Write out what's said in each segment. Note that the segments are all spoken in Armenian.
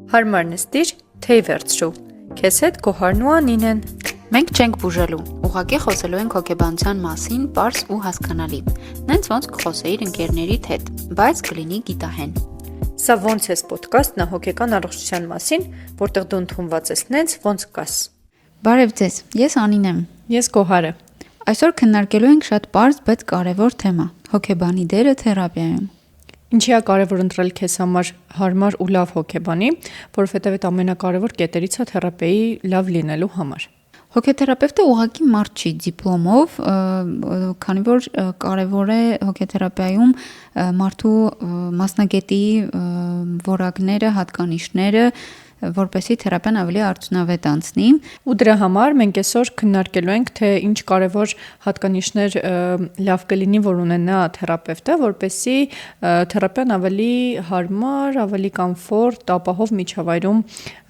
Հարմար նստիր, թեյ վերցրու, քեզ հետ Գոհարն ու Անին են։ Մենք չենք բուժելու, ուղղակի խոսելու ենք հոգեբանության մասին, պարզ ու հասկանալի։ Նենց ոնց կխոսեիր ընկերներիդ հետ, բայց կլինի գիտահեն։ Սա ոնց ես պոդքասթն է հոգեկան առողջության մասին, որտեղ դու ընդունված ես նենց ոնց կաս։ Բարև ձեզ, ես Անին եմ։ Ես Գոհարը։ Այսօր քննարկելու ենք շատ պարզ, բայց կարևոր թեմա՝ հոգեբանի դերը թերապիայում։ Ինչի է կարևոր ընտրել քեզ համար հարմար ու լավ հոգեբանի, որովհետև այդ ամենակարևոր կետերից է թերապիայի լավ լինելու համար։ Հոգեթերապևտը ուղղակի մարդ չի դիպլոմով, քանի որ կարևոր է հոգեթերապիայում մարդու մասնագետի որակները, հատկանիշները, որպեսզի թերապիան ավելի արդյունավետ անցնի։ Ու դրա համար մենք այսօր քննարկելու ենք, թե ինչ կարևոր հատկանիշներ լավ կլինի, որ ունենա թերապևտը, որպեսզի թերապիան ավելի հարմար, ավելի կոմֆորտ, ապահով միջավայրում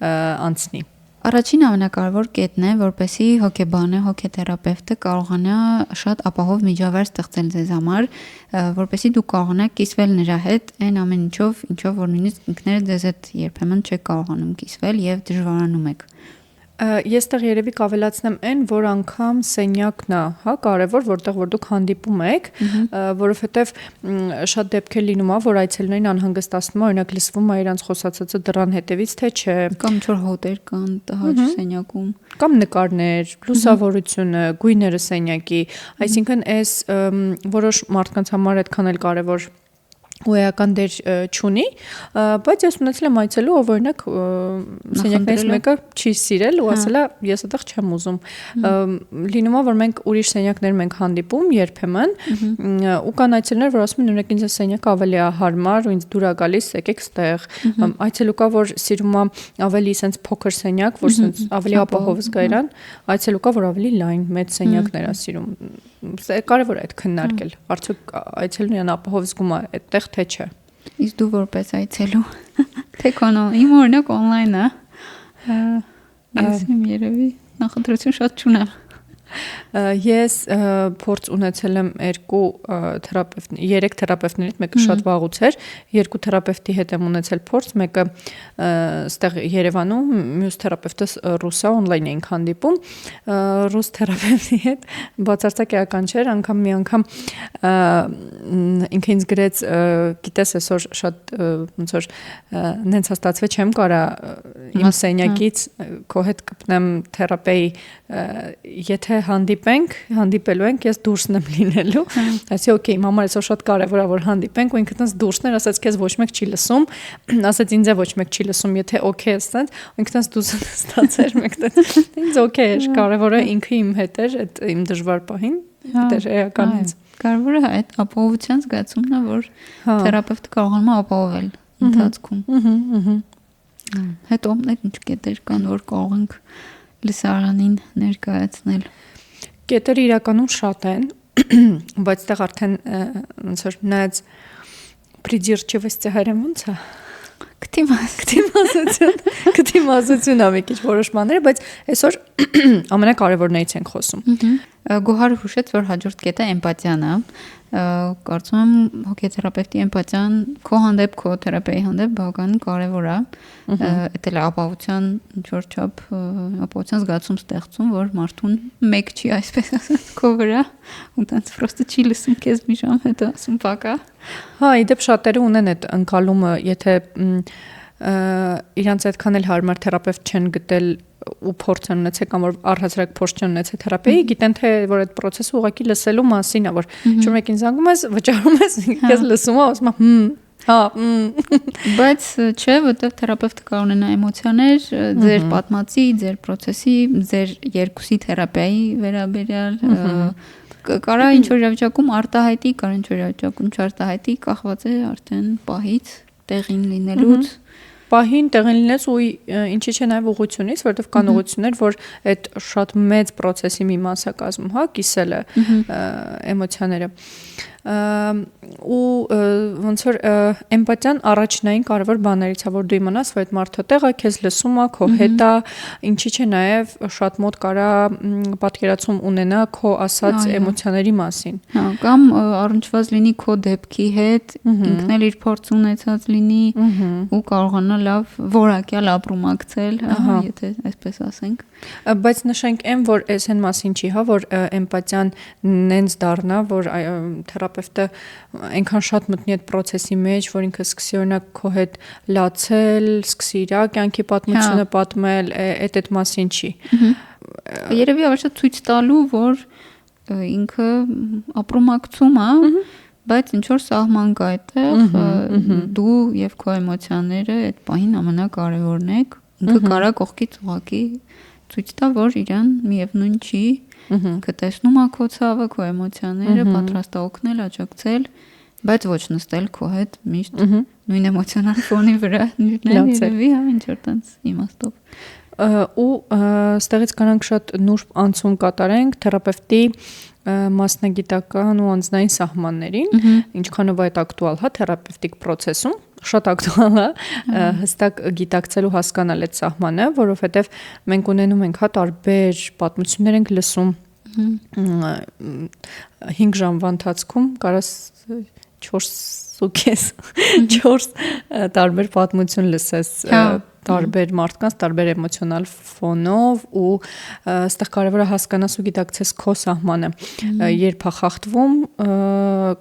անցնի։ Առաջին ամենակարևոր կետն է, որպեսզի հոգեբանը, հոգեթերապևտը կարողանա շատ ապահով միջավայր ստեղծել ձեզ համար, որպեսզի դուք կարողանաք կիսվել նրա հետ այն ամեն ինչով որ նույնիսկ ինքներդ ձեզ հետ երբեմն չեք կարողանում կիսվել եւ դժվարանում եք։ Ես տեղ երևի կավելացնեմ այն, որ անգամ սենյակն է, հա, կարևոր, որտեղ որ դուք հանդիպում եք, որովհետև շատ դեպքեր լինում է, որ այցելուներին անհանգստացնում է, օրինակ լսվում է իրանց խոսածածը դռան հետևից, թե չէ, կամ ինչ-որ հոտեր կան տհաճ սենյակում, կամ նկարներ, լուսավորությունը, գույները սենյակի, այսինքն այս որոշ մարդկանց համար այդքան էլ կարևոր ու էական դեր չունի, բայց ես ունեցել եմ այցելու, ով օրինակ սենյակներից մեկը չի սիրել ու ասել է ես այդտեղ չեմ ուզում։ Լինում է, որ մենք ուրիշ սենյակներ ենք հանդիպում երբեմն ու կան այցելուներ, որ ասում են օրինակ ինձ սենյակը ավելի է հարմար ու ինձ դուր է գալիս, եկեք ստեղ։ Այցելու կա, որ սիրում է ավելի սենց փոքր սենյակ, որ սենց ավելի ապահով զգա իրան, այցելու կա, որ ավելի լայն, մեծ սենյակներ է սիրում։ Կարևոր է այդ քննարկել։ Արդյոք այցելուին ապահով զգում է այդտեղ թե չէ։ Իսկ դու որպես այցելու թե կոնո իմ օրինակ on-line է։ Ես իմ երևի նախընտրություն շատ չունեմ։ Ես փորձ ունեցել եմ 3 թերապևտներից, մեկը շատ վաղուց էր, 2 թերապևտի հետ եմ ունեցել փորձ, մեկը ստեղ Երևանում, մյուս թերապևտը ռուս է, on-line էինք հանդիպում, ռուս թերապևտի հետ բացարձակ էական չէր, անգամ մի անգամ ինքը ինձ գրեց, գիտես այսօր շատ ոնց որ նենց հաստատվել չեմ կարա իմ սենյակից քո հետ կպնեմ թերապիայի, եթե հանդիպելու ենք, ես դուրսն եմ լինելու, ասի օքեյ, իմ համար այսօր շատ կարևոր է, որ հանդիպենք, ու ինքը տենց դուրսներ, ասաց քեզ ոչ մեկ չի լսում, ասաց ինձ է ոչ մեկ չի լսում, եթե օքեյ ես տենց, ու ինքը տենց դուրս ստացեր մեկ տենց, ինձ օքեյ էր, կարևորը ինքը իմ հետ էր, այդ իմ դժվար պահին, դեր էական ինձ։ Կարևորը այդ ապահովության զգացումն է, որ թերապևտը կարողանում է ապահովել ընթացքում։ Հետո ինչ կետեր կան, որ կարող ենք լսարանին ներկայացնել։ Կետերը իրականում շատ են, բայց այդտեղ արդեն ոնց որ նայած придирчивость հայերեն ոնց է։ Կտիմացություն է մի քիչ որոշ բաները, բայց այսօր ամենակարևորներից ենք խոսում։ Գոհարը հուշեց, որ հաջորդ կետը էմպաթիան է։ Կարծում եմ հոգեթերապևտի էմպաթիան քո հանդեպ, քո թերապիայի հանդեպ բավականին կարևոր է։ Դա էլ ապահովության ինչ-որ չափ ապահովության զգացում ստեղծում, որ մարդուն մեկ չի, այսպես ասած, քո վրա, ու տենց պրոստը չի լսում քեզ մի ժամ հետո ասում բակա։ Հա, իդեպ շատերը ունեն այդ ընկալումը, եթե իրանց այդքան էլ հարմար թերապևտ չեն գտել ու փորձ են ունեցել կամ որ առհասարակ փորձ չեն ունեցել թերապիայի, գիտեն թե որ այդ process-ը ուղղակի լսելու մասին է, որ ինչ-որ մեկին զանգում ես, վճարում ես, քեզ լսում է, ասում է հա, բայց չէ, որտեղ թերապևտը կարող ունենա էմոցիաներ, ձեր պատմածի, ձեր process-ի, ձեր երկուսի թերապիայի վերաբերյալ կարա ինչ-որ իրավիճակում արտահայտի, կարա ինչ-որ իրավիճակում չարտահայտի, կախված է արդեն պահից, տեղին լինելուց։ Պահին տեղին լինես ու ինչի՞ չէ նաև ուղղությունից, որովհետև կան ուղղություններ, որ այդ շատ մեծ process-ի մի մասը կազմում, հա, կիսելը էմոցիաները։ ու ոնց որ էմպաթիան առաջնային կարևոր բաներից է, որ դու իմանաս, որ այդ մարդը տեղ է, քեզ լսում է, քո հետ է, ինչի՞ չէ նաև շատ մոտ կարա պատկերացում ունենա քո ասած էմոցիաների մասին։ Հա, կամ առնչված լինի քո դեպքի հետ, ինքն էլ իր փորձ ունեցած լինի ու կարողանա լավ որակյալ ապրումակցել, եթե այսպես ասենք։ Բայց նշենք եմ, որ այս այն մասին չի, հա, որ էմպաթիան նենց դառնա, որ թերապևտը այնքան շատ մտնի այդ process-ի մեջ, որ ինքը սկսի օրինակ քո հետ լացել, սկսի իր կյանքի պատմությունը պատմել, այդ մասին չի։ Երևի ավելի ցույց տալու, որ ինքը ապրումակցում է, բայց ինչ որ սահման կա այդտեղ, դու եւ քո էմոցիաները այդ պահին ամենակարևորն եք, ինքը կարա կողքից ուղակի ցույց տա, որ իրան միևնույն չի, կտեսնում է քո ցավը, քո էմոցիաները, պատրաստ է օգնել, աջակցել, բայց ոչ նստել քո հետ միշտ նույն էմոցիոնալ ֆոնի վրա, երևի, հա, ինչ որ տենց իմաստով։ Ու ստեղից կանանք շատ նուրբ անցում կատարենք թերապևտի մասնագիտական ու անձնային սահմաններին, ինչքանով այդ ակտուալ, հա, թերապևտիկ process-ում շատ ակտուալ է հստակ գիտակցել ու հասկանալ այդ սահմանը, որովհետև մենք ունենում ենք, հա, տարբեր պատմություններ ենք լսում 5 ժամվա ընթացքում կարաս 4 տարբեր պատմություն լսես տարբեր մարդկանց, տարբեր էմոցիոնալ ֆոնով ու այստեղ կարևոր է հասկանաս ու գիտակցես քո սահմանը։ Երբ է խախտվում,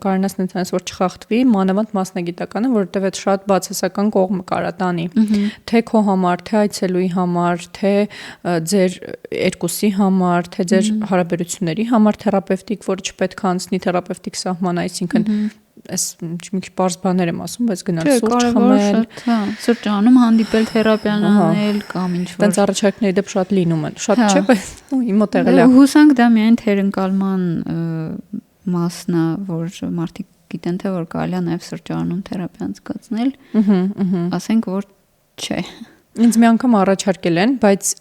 կարողանաս նենց որ չխախտվի, մանավանդ մասնագիտականը, որովհետև այդ շատ բացասական կողմը կարա տանի։ Թե քո համար, թե այցելուի համար, թե ձեր երկուսի համար, թե ձեր հարաբերությունների համար թերապևտիկ, որը չպետք է անցնի թերապևտիկ սահմանը, այսինքն այս մի քիչ բարձ բաներ եմ ասում, բայց գնալ սուրճ խմել, սրճարանում հանդիպել, թերապիան անել կամ ինչ-որ։ Տենց առաջարկների դեպ շատ լինում են։ Շատ չէ, բայց իմ մոտ եղել է։ Հուսանք դա միայն թերընկալման մասն է, որ մարդիկ գիտեն թե որ կարելի է նաև սրճարանում թերապիա անցկացնել։ Ասենք որ չէ։ Ինձ մի անգամ առաջարկել են, բայց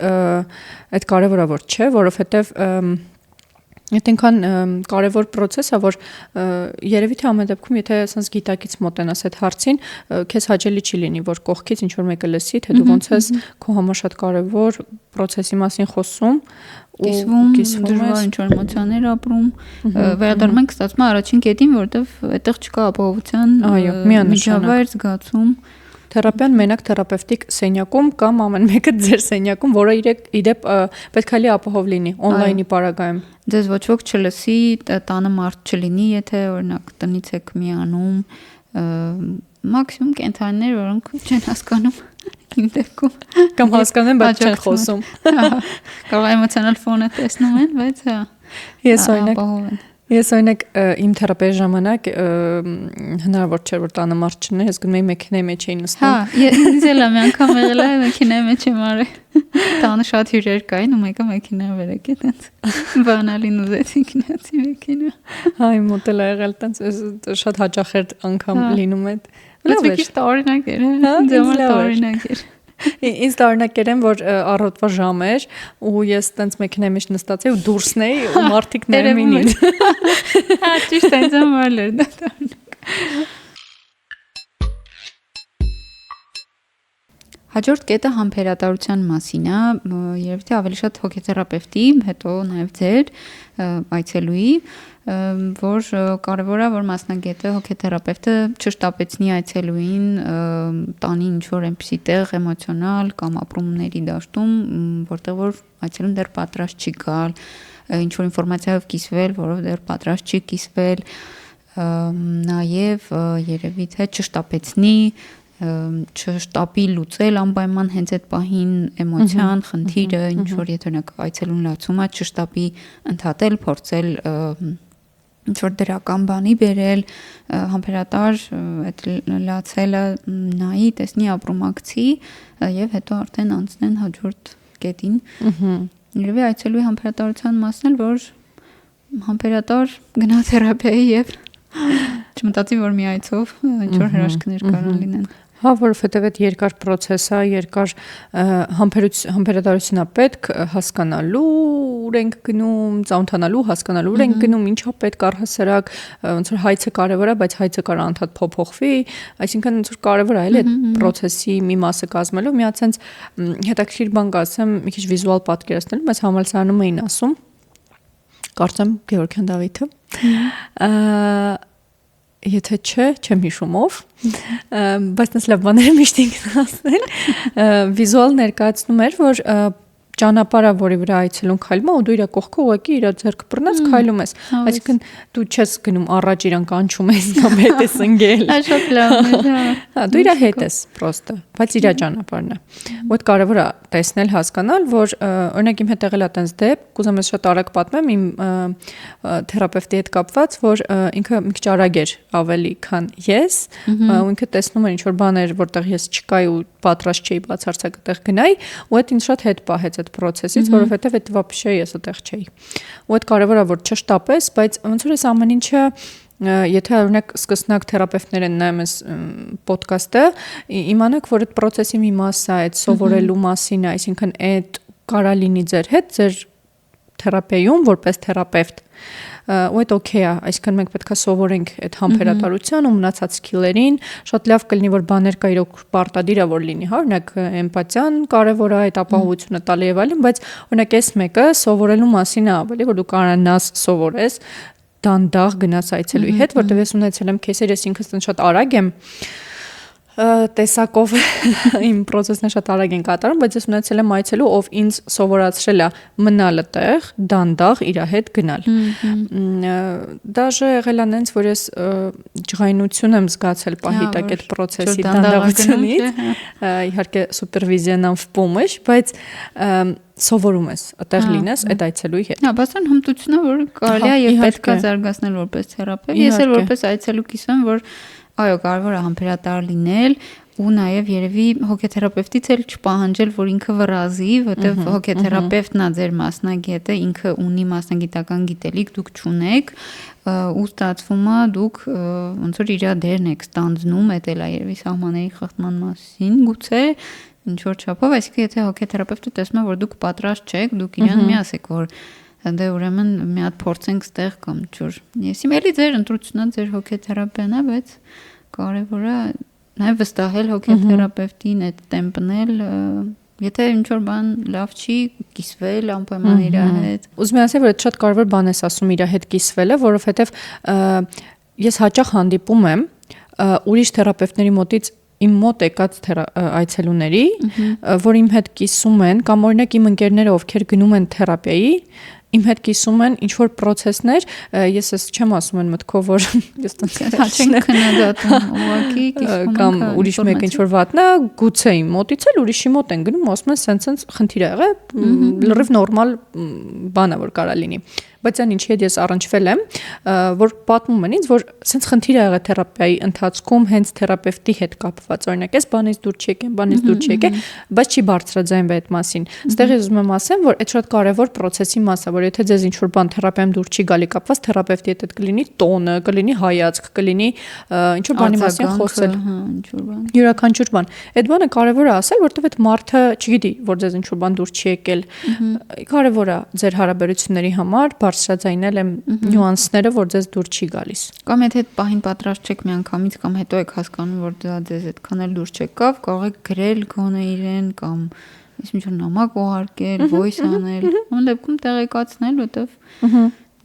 այդ կարևոր է որ չէ, որովհետև Այդ այնքան կարևոր process է, որ երևի թե ամեն դեպքում, եթե ասես գիտակից մոտենաս այդ հարցին, քեզ հաճելի չի լինի, որ կողքից ինչ որ մեկը լսի, թե դու ոնց ես քո համար շատ կարևոր process-ի մասին խոսում ու կիսվում ինչ որ էմոցիաներ ապրում, վերադառնում ենք ստացվում առաջին կետին, որովհետև այդտեղ չկա ապահովության միջավայր զգացում։ Թերապիան մենակ թերապևտիկ սենյակում կամ ամեն մեկը ձեր սենյակում, որը իդեպ պետք է լի ապահով լինի on-line-ի պարագայում։ Ձեզ ոչ ոք չլսի, տանը մարդ չլինի, եթե օրինակ տնից եք միանում, մաքսիմում կենթանիներ, որոնք չեն հասկանում իմ դեպքում կամ հասկանում են, բայց չեն խոսում։ Կարող էմոցիոնալ ֆոնը տեսնում են, բայց հա։ Ես օրինակ իմ թերապիայի ժամանակ հնարավոր չէր որ տանը մարդ չներ, ես գնում էի մեքենայի մեջ էի նստում։ Հա, ինձ էլ մի անգամ եղել է մեքենայի մեջ եմ արել։ Տանը շատ հյուրեր կային ու մեկը մեքենա վերեք է տենց։ Բանալին ուզեցի գնացի մեքենա։ Հա, իմ մոտ էլ եղել տենց շատ հաճախ էր անգամ լինում այդ։ Լավ է, տարօրինակ էր, հա, տարօրինակ էր։ Ինձ տարօրինակ էր, որ առօրվա ժամ էր ու ես տենց մեքենայի մեջ նստած էի ու դուրսն էի ու մարդիկ ներումին ինձ։ Հա, ճիշտ այնց ամալ էր դա տարօրինակ։ Հաջորդ կետը համբերատարության մասին է, երևի թե ավելի շատ հոգեթերապևտի, հետո նաև ձեր այցելուի, որ կարևոր է որ մասնագետը հոգեթերապևտը չշտապեցնի այցելուին տանի ինչ որ այնպիսի տեղ էմոցիոնալ կամ ապրումների դաշտում, որտեղ որ այցելուն դեռ պատրաստ չի գալ, ինչ որ ինֆորմացիայով կիսվել, որով դեռ պատրաստ չի կիսվել, նաև երևի թե չշտապեցնի չշտապի լուծել անպայման հենց այդ պահին էմոցիան, խնդիրը, ինչ որ եթե օրինակ այցելուն լացում է, չշտապի ընդհատել, փորձել ինչ որ դրական բանի բերել, համբերատար այդ լացելը նայի, տեսնի ապրումակցի եւ հետո արդեն անցնեն հաջորդ կետին։ Երևի այցելուի համբերատարության մասն էլ որ համբերատար գնա թերապիայի եւ չմտածի որ մի այցով ինչ որ հրաշքներ կարող լինեն։ Հա, որովհետև այդ երկար process է, երկար համբերատարություն է պետք հասկանալու, ուր ենք գնում, ծանոթանալու, հասկանալու ուր ենք գնում, ինչա պետք առհասարակ, ոնց որ հայցը կարևոր է, բայց հայցը կարող անդադ փոփոխվի, այսինքն ոնց որ կարևոր է այլ այդ process-ի մի մասը կազմելու, մի հատ sense հետաքրքիր բան կասեմ, մի քիչ վիզուալ պատկերացնելու, բայց համալսարանում էին ասում, կարծեմ Գեորգյան Դավիթը, եթե չէ, չեմ հիշում ով, բայց նս լավ բաները միշտ ինքն ասել, վիզուալ ներկայացնում էր, որ ճանապարհը, որի վրա այցելուն քայլում է, ու դու իր կողքը ուղղակի իր ձեռքը բռնած քայլում ես, այսինքն դու չես գնում առաջ իրան կանչում ես կամ հետ ես ընկել։ Շատ լավ է, հա, դու իր հետ ես պրոստը, բայց իր ճանապարհն է։ Ու այդ կարևոր է տեսնել, հասկանալ, որ օրինակ իմ հետ եղել է տենց դեպք, կուզեմ ես շատ արագ պատմեմ իմ թերապևտի հետ կապված, որ ինքը մի քիչ արագ էր ավելի, քան ես, ու ինքը տեսնում էր ինչ որ բաներ, որտեղ ես չկայի ու պատրաստ չէի բացարձակ այդտեղ գնայի, ու այդ ինձ շատ հետ պահեց այդ process-ից, որովհետև այդ вообще ես այդտեղ չէի։ Ու այդ կարևոր է որ չշտապես, բայց ոնց որ այս ամեն ինչը եթե օրինակ սկսնակ թերապևտներ են նայում այս ոդկասթը, իմանաք, որ այդ process-ի մի մասը է, այդ սովորելու մասին է, այսինքն այդ կարա լինի ձեր հետ, ձեր թերապիայում որպես թերապևտ ու այդ օքեյ է, այսինքն մենք պետք է սովորենք այդ համբերատարության ու մնացած սկիլերին, շատ լավ կլինի որ բաներ կա իրոք պարտադիր է որ լինի, հա, օրինակ էմպաթիան կարևոր է, այդ ապահովությունը տալը եւ այլն, բայց օրինակ այս մեկը սովորելու մասին է ավելի, որ դու կարողանաս սովորես դանդաղ գնաս այցելուի հետ, որտեղ ես ունեցել եմ քեյսեր, ես ինքս շատ արագ եմ տեսակով իմ process-ն շատ արագ են կատարում, բայց ես ունեցել եմ այցելու, ով ինձ սովորացրել է մնալ այդտեղ, դանդաղ իր հետ գնալ։ Դաժե եղել է նենց, որ ես ջղայնություն եմ զգացել պահի տակ այդ process-ի դանդաղությունից, իհարկե սուպերվիզիոնան վպոմշ, բայց սովորում ես այդտեղ լինես այդ այցելուի հետ։ Հա, բացան հմտությունը, որ կարելի է եւ պետք է զարգացնել որպես թերապևտ։ Ես էլ որպես այցելու կիսում, որ այո, կարևոր է համբերատար լինել ու նաև երևի հոգեթերապևտից էլ չպահանջել, որ ինքը վրազի, որտեղ հոգեթերապևտն է ձեր մասնագետը, ինքը ունի մասնագիտական գիտելիք, դուք չունեք, ու ստացվում է դուք ոնց որ իր դերն եք ստանձնում, դա էլ է երևի սահմանների խախտման մասին, գուցե ինչ որ չափով, այսինքն եթե հոգեթերապևտը տեսնում է, որ դուք պատրաստ չեք, դուք իրան մի ասեք, որ դե ուրեմն մի հատ փորձենք ստեղ կամ ջուր։ Ես իմ էլի ձեր ընտրությունն է, ձեր հոգեթերապևտն է, բայց կարևոր է նաև վստահել հոգեթերապևտին, այդ տեմպնել, եթե ինչ որ բան լավ չի, կիսվել անպայման իր հետ։ Ուզում եմ ասել, որ շատ կարևոր բան ես ասում իր հետ կիսվելը, որովհետև ես հաճախ հանդիպում եմ ուրիշ թերապևտների մոտից իմ մոտ եկած այցելուների, որ իմ հետ կիսում են, կամ օրինակ իմ ընկերները, ովքեր գնում են թերապիայի, իմ հետ կիսում են ինչ որ process-ներ, ես ես չեմ ասում են մտքով, որ ես չենք քննադատում, ուղղակի կիսվում կամ ուրիշ մեկ ինչ որ վատնա, գուցե իմ մոտից էլ ուրիշի մոտ են գնում, ասում են սենց խնդիր ա եղել, լրիվ նորմալ բան է որ կարա լինի։ Բայց այն ինչի հետ ես առնչվել եմ, որ պատմում են ինձ, որ սենց խնդիր ա եղել թերապիայի ընթացքում հենց թերապևտի հետ կապված, օրինակ այս բանից դուր չեկեն, բանից դուր չեկեն, բայց չի բարձրաձայնվել այդ մասին։ Այստեղ ես ուզում եմ ասեմ, որ այդ շատ կարևոր process-ի մաս է, որ եթե ձեզ ինչ որ բան թերապիայում դուր չի գալի կապված, թերապևտի հետ կլինի տոնը, կլինի հայացք, կլինի ինչ որ բանի մասին խոսել, ինչ որ բան։ Յուրաքանչյուր բան։ Այդ բանը կարևոր է ասել, որտեղ այդ մարդը չգիտի, որ ձեզ ինչ որ բան դուր չի եկել։ Կարևոր է ձեր հարաբերությունների համար բարձրաձայնել եմ նյուանսները, որ ձեզ դուր չի գալիս։ Կամ եթե այդ պահին պատրաստ չեք միանգամից կամ հետո եք հասկանում, որ դա ձեզ այդքան էլ դուր չեկավ, կարող եք գրել գոնե իրեն կամ ինչ որ նամակ ուղարկել, voice անել, ամեն դեպքում տեղեկացնել, որտեվ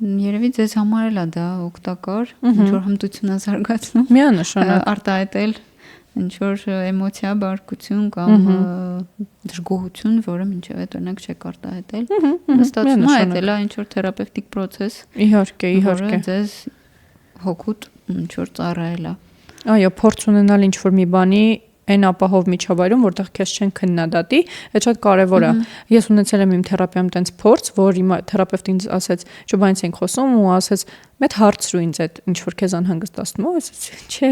երևի ձեզ համար էլ է դա օգտակար, ինչ որ հմտություն է զարգացնում։ Միանշանակ արտահայտել ինչ որ էմոցիա, բարկություն կամ դժգոհություն, որը մինչև այդ օրինակ չեք արտահայտել։ Ստացվում է դա էլ ինչ որ թերապևտիկ process։ Իհարկե, իհարկե։ Ձեզ հոգուտ ինչ որ ծառայել է։ Այո, փորձ ունենալ ինչ որ մի բանի այն ապահով միջավայրում, որտեղ քեզ չեն քննադատի, այդ շատ կարևոր է։ Ես ունեցել եմ իմ թերապիայում տենց փորձ, որ իմ թերապևտին ինձ ասեց, «Ճոբանից ենք խոսում» ու ասեց, «Մեծ հարցրու ինձ այդ ինչ որ քեզ անհանգստացնում է», ասեց, «Չէ»։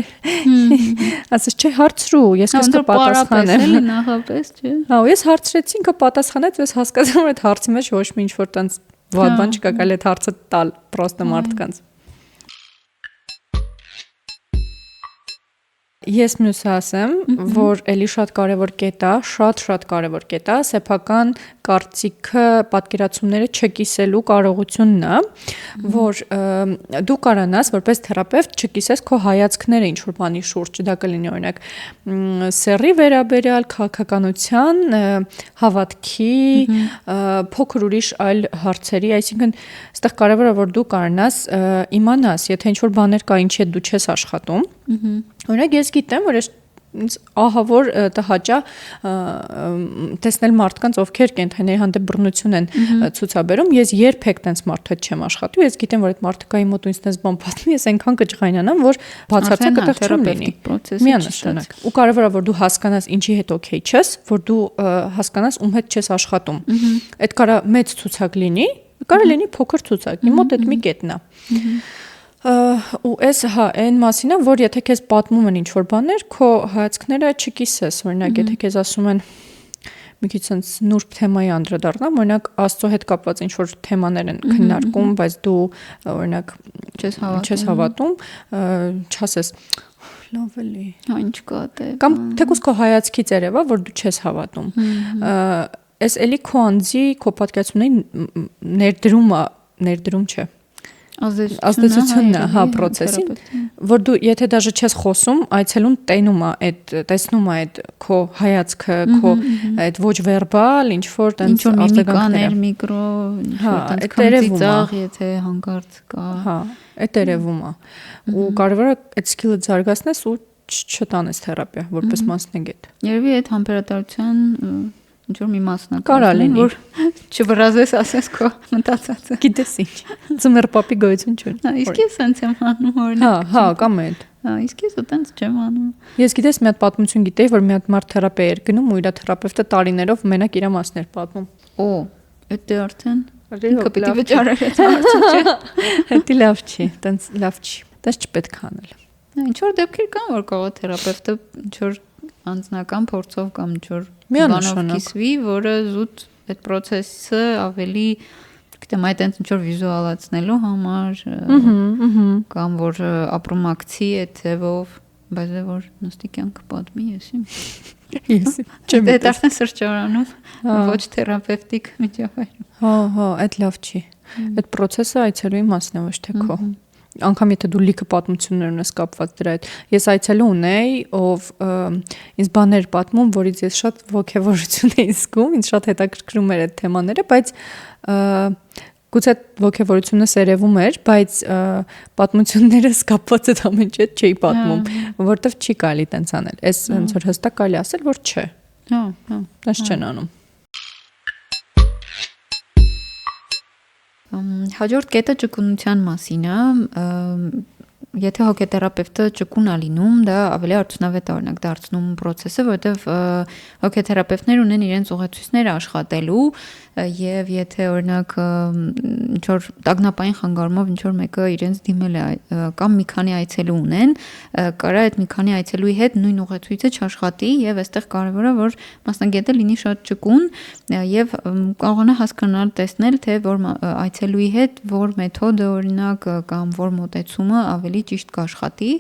Ասեց, «Չէ, հարցրու, ես քեզ կպատասխանեմ»։ Նախապես, չէ։ Հա, ես հարցրեցի, ինքը պատասխանեց, ես հասկացա, որ այդ հարցի մեջ ոչ մի ինչ որ տենց վատ բան չկա, կարելի այդ հարցը տալ պրոստը մարդկանց։ Ես մյուսը ասեմ, որ էլի շատ կարևոր կետ է, շատ կարևոր կետ է, սեփական կարծիքը, պատկերացումները չկիսելու կարողությունն է, որ դու կարանաս որպես թերապևտ չկիսես քո հայացքները ինչ որ բանի շուրջ, դա կլինի օրինակ սեռի վերաբերյալ, քաղաքականության, հավատքի, փոքր ուրիշ այլ հարցերի, այսինքն այստեղ կարևոր է որ դու կարանաս իմանաս, եթե ինչ որ բաներ կա, ինչի հետ դու չես աշխատում, օրինակ ես գիտեմ, որ ինձ ահավոր տհաճա տեսնել մարդկանց, ովքեր կենդանիների հանդեպ բռնություն են ցուցաբերում, ես երբեք տենց մարդու հետ չեմ աշխատում, ես գիտեմ, որ այդ մարդը կայի մոտ ինձ տենց բան պատմի, ես այնքան կջղայնանամ, որ բացարձակ այդտեղ չեմ լինի։ Միանշանակ։ Ու կարևոր է, որ դու հասկանաս ինչի հետ օքեյ չես, որ դու հասկանաս ում հետ չես աշխատում։ Այդ կարա մեծ ցուցակ լինի, կարա լինի փոքր ցուցակ։ Իմ մոտ այդ մի կետն է։ Ու այս այն մասինը, որ եթե քեզ պատմում են ինչ-որ բաներ, քո հայացքները չկիսես, օրինակ, եթե քեզ ասում են մի քիչ sense նուրբ թեմայի անդրադառնամ, օրինակ Աստծո հետ կապված ինչ-որ թեմաներ են քննարկում, բայց դու օրինակ չես հավատում, չասես լավ էլի, ինչ կա դե։ Կամ թեկուզ քո հայացքից երևա, որ դու չես հավատում։ Այս էլի քո անձի, քո պատկերացումների ներդրում չէ։ Ազդեցությունն է, հա, process-ին, որ դու եթե դաժե չես խոսում, այցելուն տեսնում է այդ քո հայացքը, քո այդ ոչ վերբալ, ինչ որ տենց արտագաղթեր, միկրո, տենց քմծիծաղ, եթե հանկարծ կա։ Հա, այդ երևում է։ Ու կարևոր է այդ skill-ը զարգացնես ու չտանես թերապիա, որպես մասնագետ։ Երևի այդ համբերատարության ինչ-որ մի մասն կարա լինի, որ չվրազես ասես քո մտածածը։ Գիտես ինչ, ծմեր պապի գոյություն չունի։ Իսկ ես սենց եմ անում օրինակ։ Հա, կամ այդ։ Իսկ ես այտենց չեմ անում։ Ես գիտես մի հատ պատմություն գիտեի, որ մի հատ մարդ թերապիա էր գնում ու իր թերապևտը տարիներով մենակ իր մասներ պատմում։ Օ, դա արդեն ինքը պիտի վճարեր այդ հարցը։ Դա լավ չի, տենց լավ չի։ Դա չպետք է անել։ Ինչ որ դեպքեր կան, որ կարող է թերապևտը ինչ որ անձնական փորձով կամ ինչ որ բանով կիսվի, որը զուտ այդ process-ը ավելի, գիտեմ, այդ ինչ որ վիզուալացնելու համար, կամ որ ապրումակցի այդ ձևով, բայց որ նստի կյանքը պատմի, ես չեմ դա արդեն սրճարանում, ոչ թերապևտիկ միջավայրում։ Հա, այդ լավ չի։ Այդ process-ը այցելուի մասն է, ոչ թե քո։ Անկամ եթե դու լիքը պատմություններ ունես կապված դրա հետ։ Ես այցելու ունեի, ով ինձ բաներ պատմում, որից ես շատ ոգևորություն էի զգում, ինձ շատ հետաքրքրում էր այդ թեմաները, բայց գուցե ոգևորությունը սերևում էր, բայց պատմությունները կապված այդ ամեն ինչ չէի պատմում, որովհետև չի կարելի տենց անել։ Այս ոնց որ հստակ կարելի ասել, որ չէ։ Հա, դες չեն անում։ Հաջորդ կետը ճկունության մասին է, եթե հոգեթերապևտը ճկուն է լինում, դա ավելի արդյունավետ է օրինակ դարձնում process-ը, որովհետև հոգեթերապևտներ ունեն իրենց ուղեցույցները աշխատելու եւ եթե օրինակ ինչ որ տագնապային խանգարումով ինչ որ մեկը իրենց դիմել է կամ մի քանի այցելու ունեն, կարա այդ մի քանի այցելուի հետ նույն ուղեցույցը չաշխատի եւ այստեղ կարեւոր է որ մասնագետը լինի շատ ճկուն եւ կարողանա հասկանալ, տեսնել թե որ այցելուի հետ որ մեթոդը օրինակ կամ որ մոտեցումը ավելի ճիշտ կաշխատի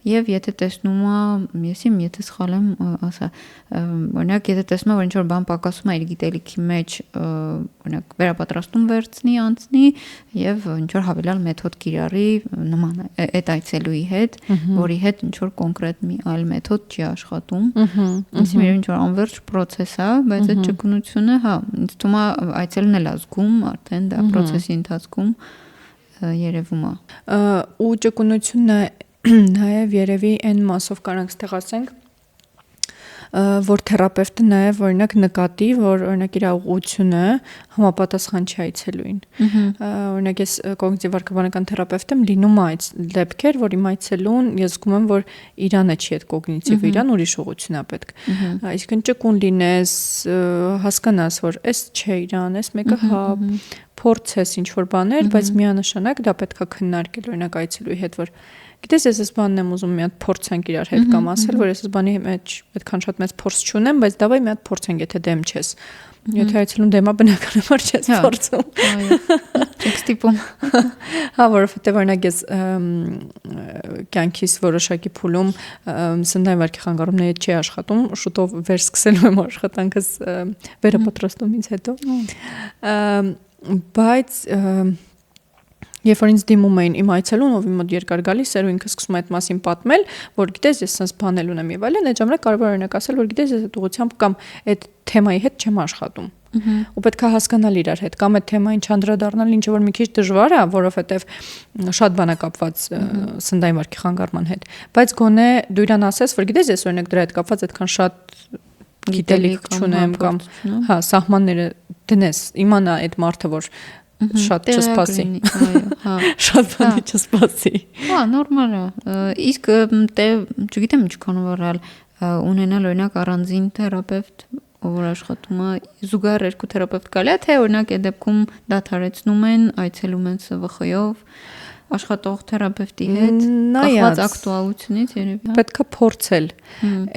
եւ եթե տեսնում է, եթե սխալ եմ ասա, օրինակ եթե տեսնում է որ ինչ որ բան պակասում է իր գիտելիքի մեջ, օրինակ վերապատրաստում վերցնի, անցնի եւ ինչ որ հավելյալ մեթոդ կիրառի նման այդ այցելուի հետ, որի հետ ինչ որ կոնկրետ մի այլ մեթոդ չի աշխատում։ Ինձ ինչ որ անվերջ process է, բայց այդ ճկունությունը, հա, ինձ թվում է այցելն էլ ազգում արդեն դա process-ի ընթացքում երևում է։ Ու ճկունությունը նաև երևի այն մասով կարանք ստեղ ասենք, որ թերապևտը նաև օրինակ նկատի, որ օրինակ իր ուղղությունը համապատասխան չի այցելուին։ Օրինակ ես կոգնիտիվ վարքաբանական թերապևտ եմ, լինում է այդ դեպքեր, որ իմ այցելուն ես զգում եմ, որ իրանը չի այդ կոգնիտիվը, իրան ուրիշ ուղղություն է պետք։ Այսինքն ճկուն լինես, հասկանաս, որ էս չէ իրան, էս մեկը հա փորձես ինչ որ բաներ, բայց միանշանակ դա պետք է քննարկել օրինակ այցելուի հետ, որ գիտես ես այս բանն եմ ուզում մի հատ փորձենք իրար հետ կամ ասել, որ ես այս բանի մեջ այդքան շատ մեծ փորձ չունեմ, բայց դավայ մի հատ փորձենք, եթե դեմ չես։ Եթե այցելուն դեմա բնականաբար չես փորձում։ Այո։ Չեք ստիպում։ Հա, որովհետև օրինակ ես կյանքիս որոշակի փուլում սննդային վարքի խանգարումների հետ չի աշխատում, շուտով վերսկսելու եմ աշխատանքս վերը պատրաստումից հետո։ Բայց երբ որ ինձ դիմում էին իմ այցելուն, ով իմ մոտ երկար գալիս էր ու ինքը սկսում է այդ մասին պատմել, որ գիտես ես sense բանել ունեմ եւ այլն, այդ ժամանակ կարող է օրինակ ասել, որ գիտես ես այդ ուղղությամբ կամ այդ թեմայի հետ չեմ աշխատում։ Ու պետք է հասկանալ իրար հետ կամ այդ թեմային չանդրադառնալ, ինչ որ մի քիչ դժվար է, որովհետեւ շատ բան է կապված սննդային վարքի խանգարման հետ։ Բայց գոնե դու իրան ասես, որ գիտես ես օրինակ դրա հետ կապված այդքան շատ գիտելիք չունեմ կամ հա սահմանները դնես, իմանա այդ մարդը որ շատ չսպասի։ Այո, հա։ Շատ բանի չսպասի։ Հա, նորմալ է։ Իսկ չգիտեմ ինչքան վարալ ունենալ օրինակ առանձին թերապևտ, ով աշխատում է զուգահեռ երկու թերապևտ գալի է, թե օրինակ այդ դեպքում դադարեցնում են, այցելում են ՍՎԽ-ով աշխատող թերապևտի հետ կախված ակտուալությունից երևի։ Պետք է փորձել։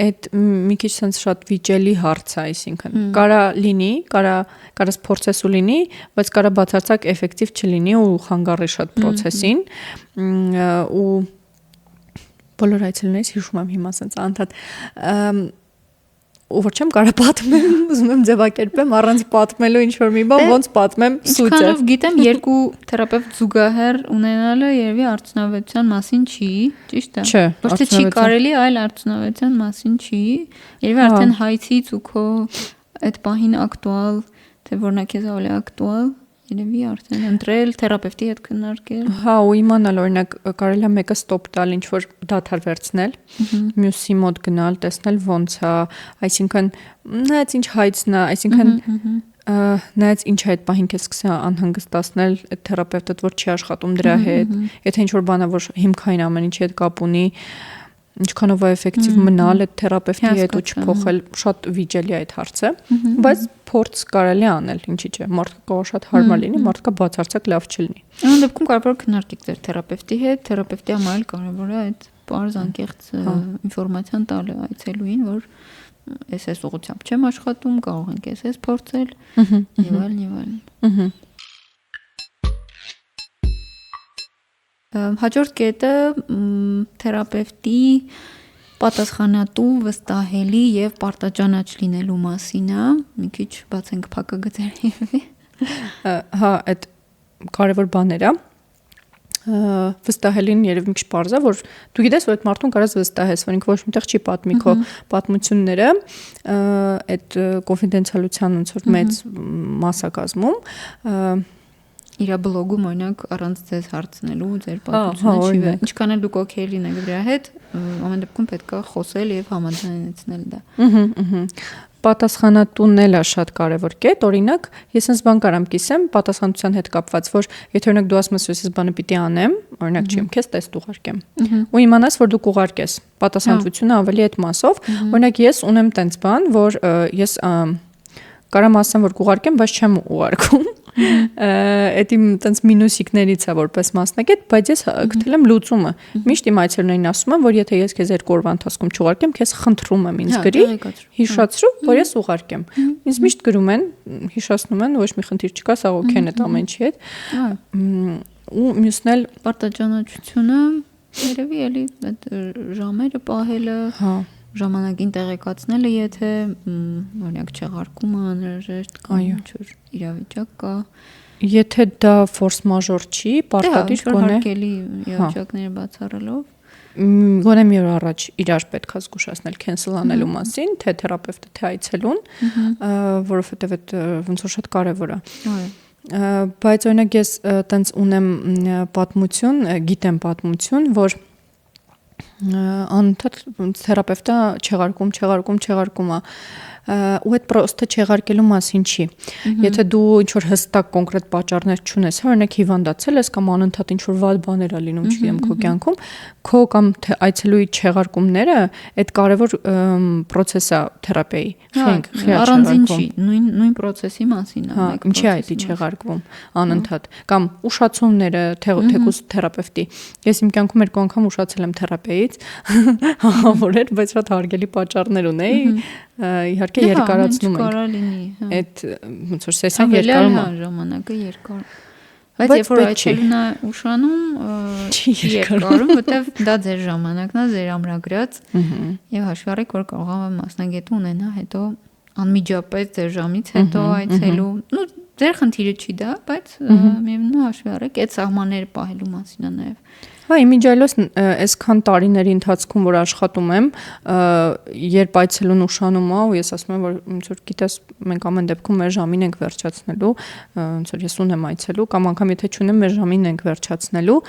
Այդ մի քիչ sense շատ վիճելի հարց է, այսինքն կարա լինի, կարաս փորձես ու լինի, բայց կարա բացարձակ էֆեկտիվ չլինի ու խանգարի շատ process-ին ու բոլոր այցելուներից հիշում եմ հիմա sense անդադ ու որ չեմ կարա պատմեմ, ուզում եմ ձևակերպեմ առանց պատմելու ինչ որ մի բան, ոնց պատմեմ սուտը։ Ինչքանով գիտեմ, երկու թերապևտ զուգահեռ ունենալը երևի արդյունավետության մասին չի, ճիշտ է։ Չէ, ոչ թե չի կարելի, այլ արդյունավետության մասին չի։ Երևի արդեն հայցից ու քո այդ պահին ակտուալ, թե որն է քեզ ավելի ակտուալ, երևի արդեն ընտրել, թերապևտի հետ քննարկել։ Հա, ու իմանալ օրինակ կարելի է մեկը ստոպ տալ, ինչ որ դադար վերցնել, մյուսի մոտ գնալ, տեսնել ոնց է, այսինքն նայած ինչ հայցն է, այսինքն նայած ինչ է այդ պահին քեզ սկսի անհանգստացնել, այդ թերապևտը որ չի աշխատում դրա հետ, եթե ինչ որ բան է որ հիմքային ամեն ինչի հետ կապ ունի, ինչքանով է էֆեկտիվ մնալ այդ թերապևտի հետ ու չփոխել, շատ վիճելի է այդ հարցը, բայց փորձ կարելի է անել, ինչի՞ չէ, մարդը կարող շատ հարմար լինի, մարդը բացարձակ լավ չլինի։ Այն դեպքում կարող է քննարկեք ձեր թերապևտի հետ, թերապևտի համար կարևոր է այդ բարձ անկեղծ ինֆորմացիան տալը այցելուին, որ ես ուղղությամբ չեմ աշխատում, կարող ենք ես փորձել եւ այլն։ Հաջորդ կետը թերապևտի պատասխանատու, վստահելի եւ պարտաճանաչ լինելու մասին է, մի քիչ բացենք փակագծերի։ Հա, այդ կարևոր բաներ է։ Վստահելին երևի մի քիչ պարզ է, որ դու գիտես, որ այդ մարդուն կարաս վստահես, որ ինքը ոչ միտեղ չի պատմի քո պատմությունները, այդ կոնֆիդենցիալության ոնց որ մեծ մաս է կազմում։ Իր բլոգում օրինակ առանց ձեզ հարցնելու ձեր պատմությունը չի վեր։ Ինչքան էլ դուք օքեյ լինեք դրա հետ, ամեն դեպքում պետք է խոսել եւ համաձայնեցնել դա։ Պատասխանատուն էլ է շատ կարևոր կետ, օրինակ, ես այնպես բան կարամ կիսեմ պատասխանատվության հետ կապված, որ եթե օրինակ դու ասում ես, ես այս բանը պիտի անեմ, օրինակ չեմ քեզ տեստ ուղարկեմ։ Ու իմանաս, որ դու կուղարկես։ Պատասխանատվությունը ավելի այդ մասով, օրինակ ես ունեմ տենց բան, որ ես կարամ ասեմ, որ կուղարկեմ, բայց չեմ ուղարկում։ Այդ իմ տենց մինուսիկներից է որպես մասնակետ, բայց ես գտել եմ լուծումը։ Միշտ իմ այցելուներին ասում եմ, որ եթե ես քեզ 2 օրվա ընթացքում չուղարկեմ, քեզ խնդրում եմ ինձ գրի, հիշացրու, որ ես ուղարկեմ։ Ինձ միշտ գրում են, հիշացնում են, ոչ մի խնդիր չկա, սա օքեյ է ամեն ինչի հետ։ Ու մյուսն էլ պարտաճանաչությունը երևի էլի այդ ժամերը պահելը, ժամանակին տեղեկացնելը, եթե օրինակ չեղարկումը անհրաժեշտ կամ ինչ-որ իրավիճակ կա, եթե դա ֆորս մաժոր չի, պարտադիր գոնե հարկելի իրավիճակները բացառելով, գոնե մի օր առաջ իրար պետք է զգուշացնել cancel անելու մասին, թե թերապևտը, թե այցելուն, որովհետև այդ ոնց որ շատ կարևոր է։ Բայց օրինակ ես տենց ունեմ պատմություն, գիտեմ պատմություն, որ անընդհատ թերապևտը չեղարկում է, ու այդ պրոստը չեղարկելու մասին չի։ Եթե դու ինչ որ հստակ կոնկրետ պատճառներ չունես, օրինակ հիվանդացել ես կամ անընդհատ ինչ որ վատ բաներ ա լինում, չգիտեմ, քո կյանքում, քո կամ թե այցելուի չեղարկումները այդ կարևոր process է թերապիայի։ Առանձին չի, նույն process-ի մասին է։ Հա, ինչի է դա չեղարկվում անընդհատ կամ ուշացումները թեկուզ թերապևտի։ Ես իմ կյանքում երկու անգամ ուշացել եմ թերապիայից, որ էր, բայց շատ հարգելի պատճառներ ունեի, իհարկե երկարացնում ենք։ Այդ ոնց որ սեսիան երկարում է ժամանակը երկար։ Բայց երբ որ այցելուն է ուշանում, չի երկարում, որտեվ դա ձեր ժամանակն է, ձեր ամրագրած, եւ հաշվի առեք, որ կարող է մասնագետ ունենա հետո անմիջապես ձեր ժամից հետո այցելու, ну ձեր խնդիրը չի դա, բայց միևնույն հաշվի առեք, այդ սահմանները պահելու մասին է նաեւ։ Հա, իմիջիալոս այսքան տարիների ընթացքում որ աշխատում եմ, երբ այցելուն ուշանում է, ու ես ասում եմ, որ ոնց որ գիտես, մենք ամեն դեպքում մեր ժամին ենք վերջացնելու, ոնց որ ես ունեմ այցելու, կամ անգամ եթե չունեմ, մեր ժամին ենք վերջացնելու,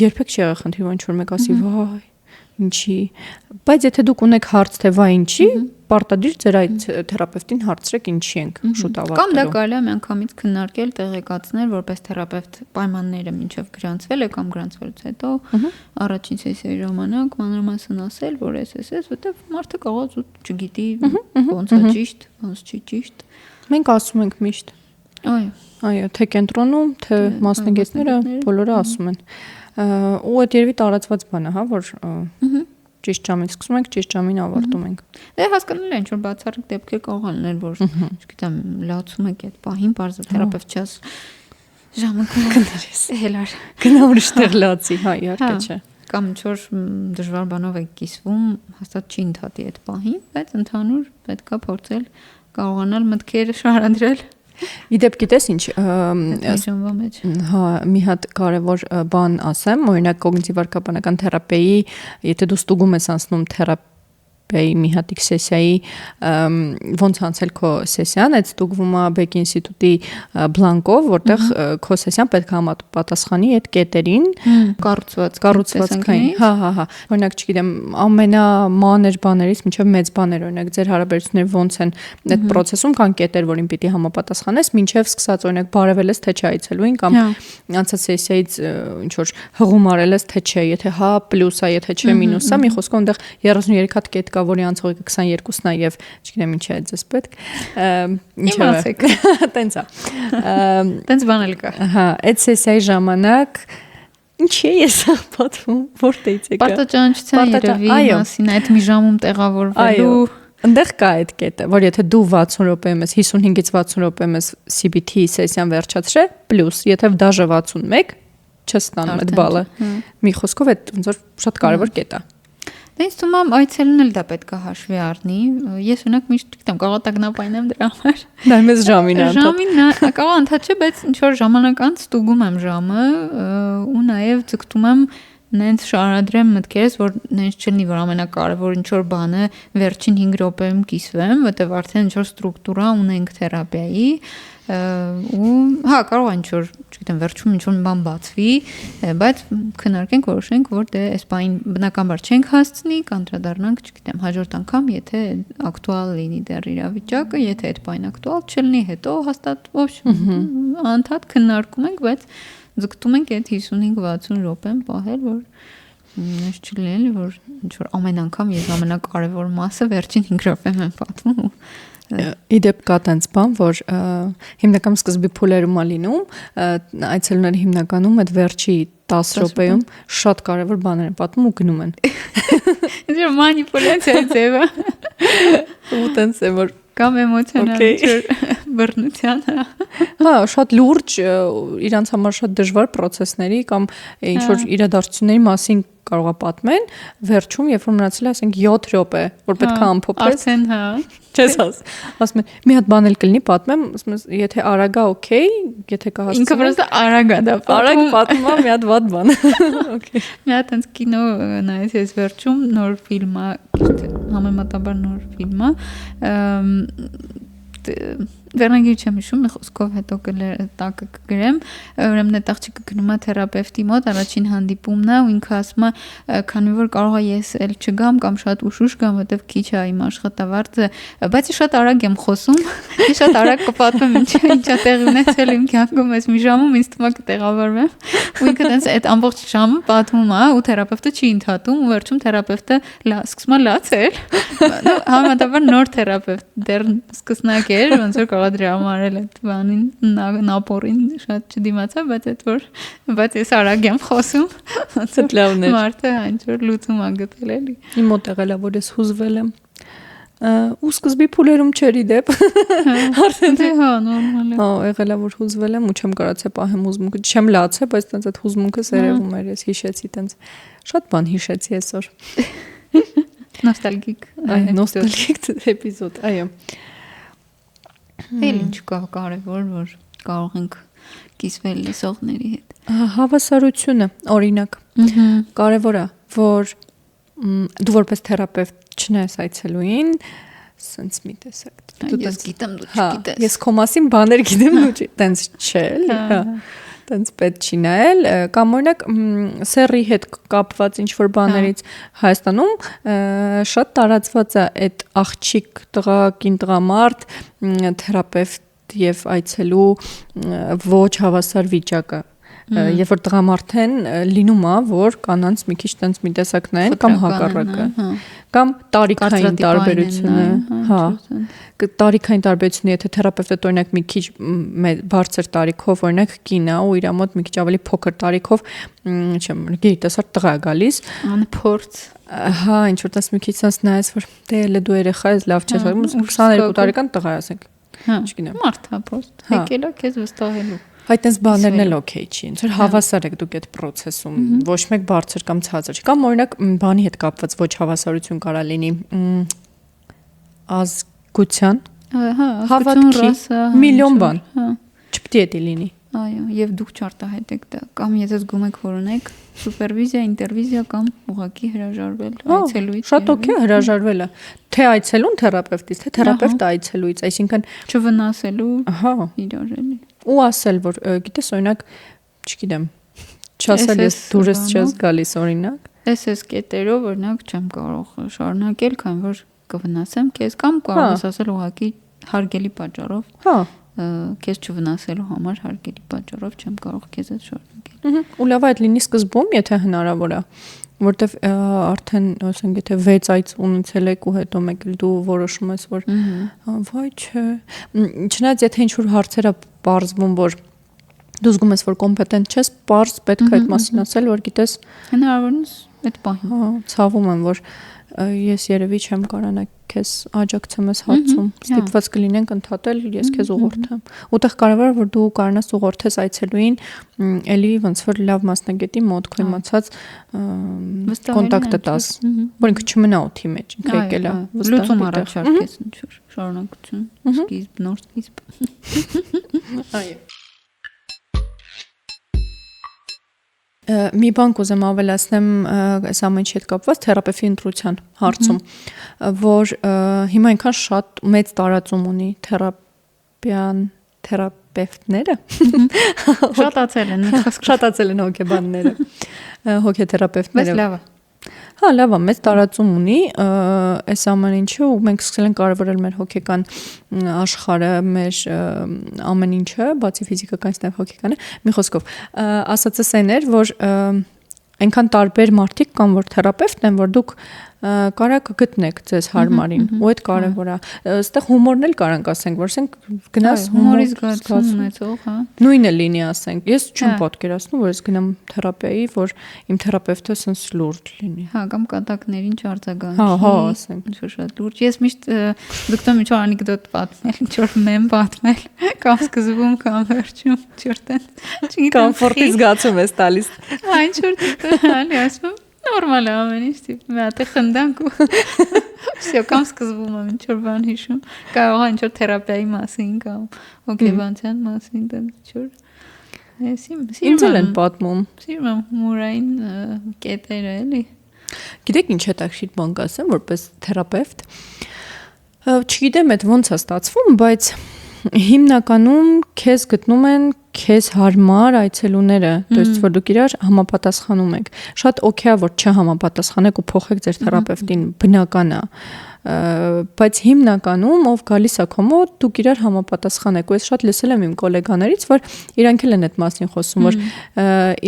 երբեք չի եղել խնդիր, որ ինչ որ մեկ ասի, վայ, ինչի, բայց եթե դուք ունեք հարց թե վայ ինչի, պարտադիր ձեր այդ թերապևտին հարցրեք ինչի ենք շուտ ավարտելու։ Կամ դա կարելի է միանգամից քննարկել, տեղեկացնել, որպես թերապևտ պայմանները մինչև գրանցվել է կամ գրանցվելուց հետո առաջին սեսիայի ժամանակ մանրամասն ասել, որ էս, որտեվ մարդը կարող է չգիտի ոնց է ճիշտ, ոնց չի ճիշտ։ Մենք ասում ենք միշտ։ Այո, թե կենտրոնում, թե մասնագետները բոլորը ասում են։ Ու այդ երևի տարածված բան է, հա, որ ճիշտ ժամին սկսում ենք, ճիշտ ժամին ավարտում ենք։ Դե հասկանալի է, ինչ որ բացառիկ դեպքեր կարող են լինել, որ, չգիտեմ, լացում եք այդ պահին, բարձր թերապևտ չես ժամը կներես, հելար։ Գնա ուրիշ տեղ լացի, հա, իհարկե չէ։ Կամ ինչ որ դժվար բանով եք կիսվում, հաստատ չի ընդհատի այդ պահին, բայց ընդհանուր պետք է փորձել կարողանալ մտքերը շարադրել։ Իդեպ գիտես ինչ, հա, մի հատ կարևոր բան ասեմ, օրինակ կոգնիտիվ վարքաբանական թերապիայի, եթե դու ստուգում ես անցնում թերապիայի մի հատիկ սեսիայի ոնց անցել քո սեսիան, այդ ստուգվում է Բեկ ինստիտուտի բլանկով, որտեղ քո սեսիան պետք է համապատասխանի այդ կետերին կառուցվածքային։ Հա։ Օրինակ, չգիտեմ, ամենամանր բաներից մինչև մեծ բաներ, օրինակ ձեր հարաբերությունները ոնց են այդ process-ում կան կետեր, որին պիտի համապատասխանես, մինչև սկսած օրինակ բարևել ես թե չէ այցելուին կամ անցած սեսիայից ինչ որ հղում արել ես թե չէ, եթե հա պլյուս է, եթե չէ մինուս է, մի խոսքով այնտեղ 33 հատ կետ կա, որի անցողիկը 22-ն է եւ չգիտեմ ինչ է ձեզ պետք։ Ինչ ասեք։ Տենց է։ Տենց բան էլ կա։ Հա, այդ սեսիայի ժամանակ ինչի է ես պատվում, որտեղից եկա։ Պարտաճանաչության երևի մասին այդ մի ժամում տեղավորվելու Այնտեղ կա այդ կետը, որ եթե դու 60 րոպեում ես, 55-ից 60 րոպեում ես CBT սեսիան վերջացրե, պլյուս, եթե դաժե 61 չես ստանում այդ բալը։ Մի խոսքով այդ ոնց որ շատ կարևոր կետ է։ Դե ինձ թվում է այցելն էլ դա պետք է հաշվի առնի։ Ես ունակ միշտ գիտեմ, կարող է տագնապայնեմ դրա համար։ Դա մեզ ժամին է անդադ։ Ժամին կարող անդադ չէ, բայց ինչ որ ժամանակ անց ստուգում եմ ժամը ու նաև ձգտում եմ նենց շարադրեմ մտքերս, որ նենց չլինի, որ ամենակարևոր ինչ որ բանը վերջին 5 րոպեում կիսվեմ, որտեղ արդեն ինչ որ ստրուկտուրա ունենք թերապիայի, ու հա կարող է ինչ որ, չգիտեմ, վերջում ինչ որ մի բան բացվի, բայց քննարկենք, որոշենք, որ դե այս բանին բնականաբար չենք հասցնի, կանդրադառնանք, չգիտեմ, հաջորդ անգամ, եթե ակտուալ լինի դեռ իրավիճակը, եթե այդ բանը ակտուալ չլինի, հետո հաստատ անդադ քննարկում ենք, բայց ձգտում ենք այդ 55-60 րոպեն պահել, որ ես չլինի, որ ինչ որ ամեն անգամ ես ամենակարևոր մասը վերջին 5 րոպեում եմ պատմում։ Իդեպ կա տենց բան, որ հիմնական սկզբի փուլերում է լինում, այցելուները հիմնականում այդ վերջի 10 րոպեում շատ կարևոր բաներ են պատմում ու գնում են։ Ինչ մանիպուլյացիա ձևը։ Ու տենց է որ կամ էմոցիոնալ բռնության։ Հա, շատ լուրջ, իրանց համար շատ դժվար process-ների կամ ինչ որ իրադարձությունների մասին կարող է պատմեն, վերջում երբ որ մնացել է, ասենք 7 րոպե, որ պետք է ամփոփես։ Արդեն հա։ Չես ասում են, մի հատ բան էլ կլինի պատմեմ, ասում ես, եթե արագ է, օքեյ, եթե կհասցնես։ Ինքը պրոստը արագ է դա պատմում։ Արագ պատմում է մի հատ վատ բան։ Okay։ Մի հատ այնց կինո նայեց ես վերջում նոր ֆիլմ է, համեմատաբար նոր ֆիլմ է, վերնագիր չեմ հիշում, մի խոսքով հետո տակը կգրեմ, ուրեմն այդ աղջիկը գնում է թերապևտի մոտ, առաջին հանդիպումն է ու ինքը ասում է, քանի որ կարող է ես էլ չգամ կամ շատ ուշուշ գամ, որտեվ քիչ է իմ աշխատավարձը, բայց ես շատ արագ եմ խոսում, ես շատ արագ կպատմեմ ինչա տեղի ունեցել իմ կյանքում, այս մի ժամում ինձ թվում է կտեղավորվեմ, ու ինքը տենց այդ ամբողջ ժամը պատմում է, ու թերապևտը չի ընդհատում, ու վերջում թերապևտը սկսում է լացել, համեմատաբար նոր թերապևտ դեռ սկսնակ էր, ոնց որ կարող դրա մարել այդ բանին նապորին շատ չդիմացա, բայց ես արագ եմ խոսում, ոնց որ լավն էր, մարդը ինչ որ լուծում ա գտել էլի։ Իմ մոտ եղել է, որ ես հուզվել եմ, ու սկզբի փուլերում չերի դեպ, արդեն դե հա նորմալ է։ Հա, եղել է որ հուզվել եմ ու չեմ կարացել պահեմ հուզմունքը, չեմ լացել, բայց տենց այդ հուզմունքը սերևում էր, ես հիշեցի տենց շատ բան հիշեցի այսօր։ Նոստալգիկ, նոստալգիկ էպիզոդ, այո։ Էլ ինչ կա կարևոր, որ կարող ենք կիսվել լսողների հետ։ Հավասարությունը, օրինակ, կարևոր է, որ դու որպես թերապևտ չնայես այցելուին, սենց մի տեսակ։ Ես գիտեմ, դու չգիտես։ Ես քո մասին բաներ գիտեմ, դու տենց չէ, հա։ Տենց պետք չի նայել, կամ օրինակ սեռի հետ կապված ինչ-որ բաներից Հայաստանում շատ տարածված է այդ աղջիկ, տղա, կին տղամարդ, թերապևտ եւ այցելու ոչ հավասար վիճակը։ Երբ որ տղամարդ են լինում է, որ կանանց մի քիչ տենց մի տեսակն են կամ հակառակը, կամ տարիքային տարբերությունը, հա, տարիքային տարբերությունը, եթե թերապևտը օրինակ մի քիչ բարձր տարիքով, օրինակ կին է ու իր մոտ մի քիչ ավելի փոքր տարիքով, չեմ, գիտեսար տղա է գալիս, անփորձ, հա, ինչ որ տես մի քիչ sense նայես, որ դե էլ դու երեխա ես, լավ չես, 22 տարեկան տղա է, ասենք, չգիտեմ, մարդ է փորձ, եկել է քեզ վստահելու։ Այդ այս բաներն էլ օքեյ չի, ինձ որ հավասար եք դուք այդ process-ում, ոչ մեկ բարձր կամ ցածր չի, կամ օրինակ բանի հետ կապված ոչ հավասարություն կարա լինի ազգության, հավատքի, միլիոն բան, չպետք է լինի։ Այո, եւ դուք չարտահայտեք դա, կամ եթե զգում եք, որ ունեք սուպերվիզիա, ինտերվիզիա կամ ուղղակի հրաժարվել այցելուից։ Շատ օքեյ հրաժարվելը, թե այցելուն թերապևտից, թե թերապևտը այցելուից, այսինքն չվնասելու, հա, իրար էլի։ Ու ասել, որ գիտես, օրինակ, չգիտեմ, չասել ես դուրս չես գալիս, օրինակ։ Այս կետերով, օրինակ, չեմ կարող շարունակել, քանի որ կվնասեմ քեզ, կամ կարող ես ասել ուղղակի հարգելի պատճառով։ Հա, քեզ չվնասելու համար հարգելի պատճառով չեմ կարող քեզ այդ շարունակել։ Ու լավ է այդ լինի սկզբում, եթե հնարավոր է, որտեվ արդեն, ասենք, եթե 6 այց ունեցել եք ու հետո մեկ էլ դու որոշում ես, որ վայ չէ, չնայած եթե ինչ-որ հարցեր է պարզվում, որ դու զգում ես, որ կոմպետենտ չես, պարզ պետք է այդ մասին ասել, որ գիտես, հնարավորինս այդ պահին։ Հա, ցավում եմ, որ ես երևի չեմ կարողանա քեզ աջակցեմ այս հարցում, ստիպված կլինենք ընդհատել, ես քեզ ուղղորդեմ։ Ուտեղ կարևոր է, որ դու կարողանաս ուղղորդես այցելուին, էլի ոնց որ լավ մասնագետի մոտ քո իմացած կոնտակտը տաս, որ ինքը չմնա օթի մեջ, ինքը եկել է լուծում առաջարկես ինչ որ շարունակություն, սկիզբ, նոր սկիզբ։ Այո։ Մի բան կուզեմ ավելացնեմ այս ամենի հետ կապված թերապևտի ընտրության հարցում, որ հիմա այնքան շատ մեծ տարածում ունի թերապևտները, շատացել են հոգեբանները, հոգեթերապևտները։ Բայց լավ է։ Հա, լավ է, մեծ տարածում ունի այս ամեն ինչը ու մենք սկսել ենք կարևորել մեր հոգեկան աշխարհը, մեր ամեն ինչը, բացի ֆիզիկականից նաև հոգեկանը, մի խոսքով, ասածս այն էր, որ այնքան տարբեր մարդիկ կան, որ թերապևտ են, որ դուք կարակ գտնեք ձեզ հարմարին ու այդ կարևոր է։ Այստեղ հումորն էլ կարանք ասենք, որ ասենք գնաս հումորի զգացում ունեցող, հա։ Նույնը լինի ասենք։ Ես չեմ պատկերացնում, որ ես գնամ թերապեայի, որ իմ թերապևտը sense լուրջ լինի։ Հա, կամ կատակներին չարձագանքի։ Հա, ասենք։ Ինչ-որ շատ լուրջ։ Ես միշտ դուք ինչ-որ անեկդոտ պատմել, ինչ-որ մեմ պատմել, կամ սկզբում, կամ վերջում, չորտեն։ Կոմֆորտի զգացում ես տալիս։ Հա, ինչ-որ հալի ասում նորմալ է ամեն ինչ, մի հատ է խնդանք ու всё կամ սկզբում եմ ինչ-որ բան հիշում, կարող է ինչ-որ թերապիայի մասին կամ հոգեբանության մասին, ինչ-որ ինձ էլ են պատմում։ Սիրում եմ հումորային կետերը էլի։ Գիտեք ինչ հետաքրքիր բան կասեմ, որպես թերապևտ, Չգիտեմ այդ ոնց է ստացվում, բայց հիմնականում քեզ գտնում են քեզ հարմար այցելուները, то есть որ դուք իրար համապատասխանում եք։ Շատ օքեյ է որ չհամապատասխանեք ու փոխեք ձեր թերապևտին, բնական է։ Բայց հիմնականում ով գալիս է քո մոտ, դուք իրար համապատասխանեք։ Ու ես շատ լսել եմ իմ գոլեգաներից, որ իրանք էլ են այդ մասին խոսում, որ